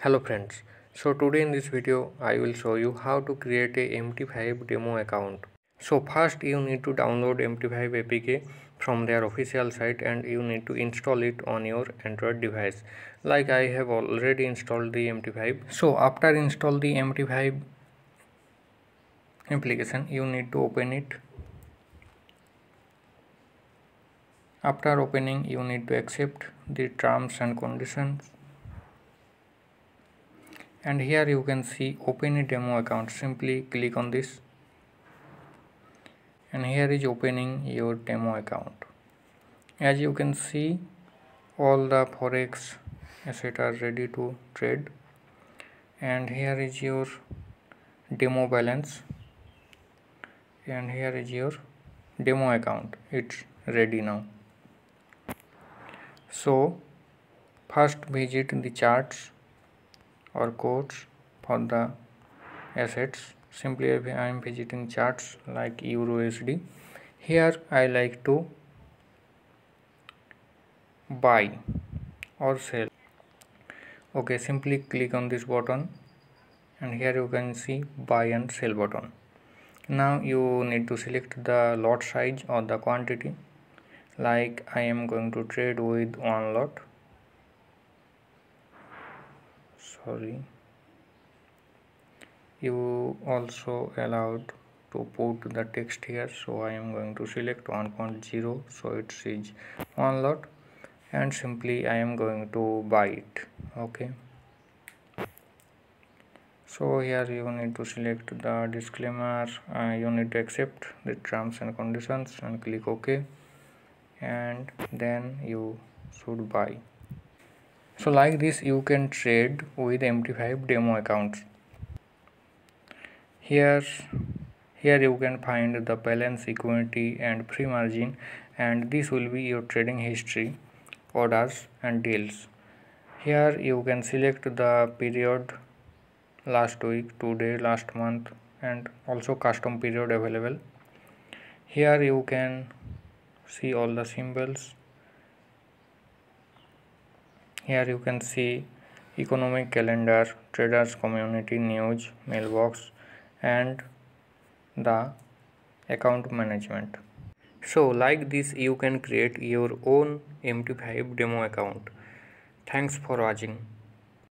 Hello friends, so today in this video I will show you how to create a Mt5 demo account. So first you need to download Mt5 APK from their official site and you need to install it on your Android device. Like I have already installed the Mt5. So after install the Mt5 application you need to open it. After opening you need to accept the terms and conditions. And here you can see open a demo account. Simply click on this and here is opening your demo account. As you can see, all the Forex assets are ready to trade, and here is your demo balance, and here is your demo account. It's ready now. So first visit the charts or codes for the assets. Simply I am visiting charts like Euro USD. Here I like to buy or sell. Okay, simply click on this button and here you can see buy and sell button. Now you need to select the lot size or the quantity. Like I am going to trade with one lot. Sorry, you also allowed to put the text here, so I am going to select 1.0, so it is one lot and simply I am going to buy it. Okay, so here you need to select the disclaimer, you need to accept the terms and conditions and click OK, and then you should buy. So like this you can trade with Mt5 demo accounts. Here you can find the balance, equity and free margin, and this will be your trading history, orders and deals. Here you can select the period, last week, today, last month, and also custom period available. Here you can see all the symbols. Here you can see economic calendar, traders community, news, mailbox and the account management. So like this you can create your own Mt5 demo account. Thanks for watching.